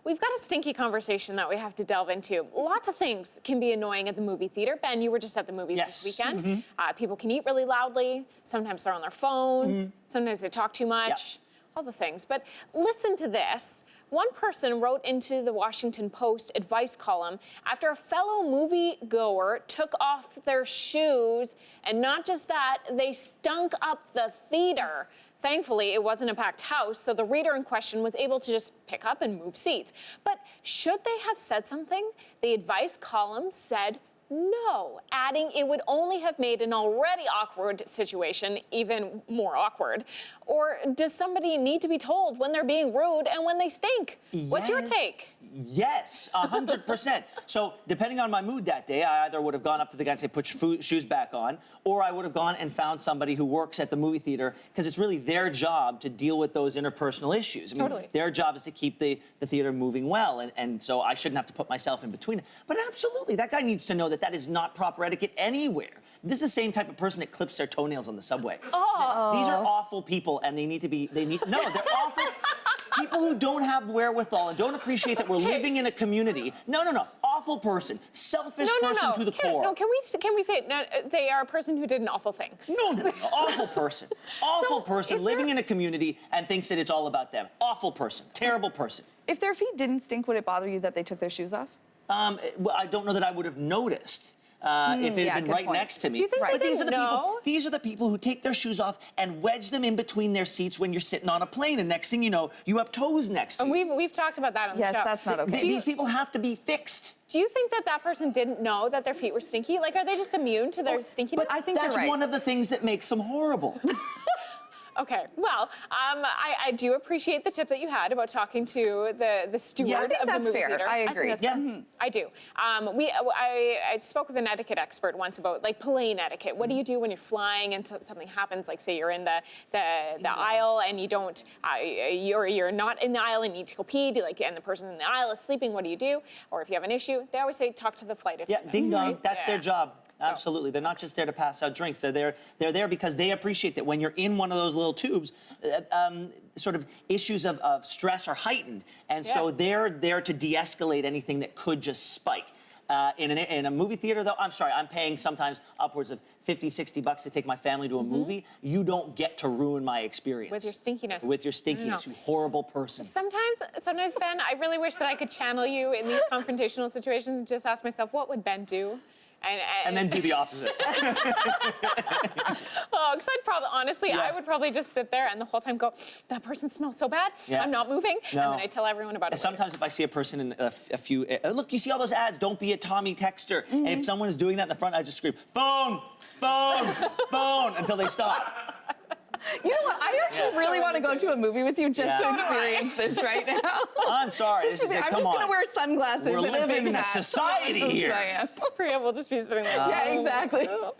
We've got a stinky conversation that we have to delve into. Lots of things can be annoying at the movie theater. Ben, you were just at the movies this weekend. People can eat really loudly. Sometimes they're on their phones. Sometimes they talk too much. All the things. But listen to this. One person wrote into the Washington Post advice column after a fellow moviegoer took off their shoes, and not just that, they stunk up the theater. Thankfully, it wasn't a packed house, so the reader in question was able to just pick up and move seats. But should they have said something? The advice column said no, adding it would only have made an already awkward situation even more awkward. Or does somebody need to be told when they're being rude and when they stink? What's your take? Yes, 100%. So depending on my mood that day, I either would have gone up to the guy and said, put your shoes back on, or I would have gone and found somebody who works at the movie theater, because it's really their job to deal with those interpersonal issues. I mean, their job is to keep the theater moving well, and so I shouldn't have to put myself in between. But absolutely, that guy needs to know that that is not proper etiquette anywhere. This is the same type of person that clips their toenails on the subway. These are awful people, and they're awful. People who don't have wherewithal and don't appreciate that we're living in a community. No. Awful person. Selfish person to the core. No, can we say they are a person who did an awful thing? No. Awful person. Awful person living in a community and thinks that it's all about them. Awful person. Terrible person. If their feet didn't stink, would it bother you that they took their shoes off? Well, I don't know that I would have noticed. If it had been right next to me. Do you think These are the people who take their shoes off and wedge them in between their seats when you're sitting on a plane, and next thing you know, you have toes next to you. And we've talked about that on the show. Yes, that's not okay. These people have to be fixed. Do you think that person didn't know that their feet were stinky? Like, are they just immune to their stinkiness? But I think that's one of the things that makes them horrible. Okay, well, I do appreciate the tip that you had about talking to the steward of the movie theater. That's fair. I agree. I do. I spoke with an etiquette expert once about like plane etiquette. What do you do when you're flying and something happens? Like, say you're in the aisle and you don't, you're not in the aisle and you need to go pee. And the person in the aisle is sleeping. What do you do? Or if you have an issue, they always say talk to the flight attendant. Yeah, ding dong. That's their job. Absolutely. They're not just there to pass out drinks. They're there because they appreciate that when you're in one of those little tubes, sort of issues of stress are heightened. And so they're there to de-escalate anything that could just spike. In a movie theater, though, I'm sorry, I'm paying sometimes upwards of $50, $60 to take my family to a movie. You don't get to ruin my experience. With your stinkiness. With your stinkiness, you horrible person. Sometimes, Ben, I really wish that I could channel you in these confrontational situations and just ask myself, what would Ben do? And then do the opposite. Because I'd probably, honestly, I would probably just sit there and the whole time go, that person smells so bad, I'm not moving. No. And then I tell everyone about it. Sometimes if I see a person in a few, look, you see all those ads, don't be a Tommy texter. And if someone is doing that in the front, I just scream, phone, phone, phone, until they stop. You know what? I actually really want to go to a movie with you just to experience this right now. I'm sorry. I'm just going to wear sunglasses and a big hat. We're living in a society here. Priya will just be sitting there. Yeah, exactly.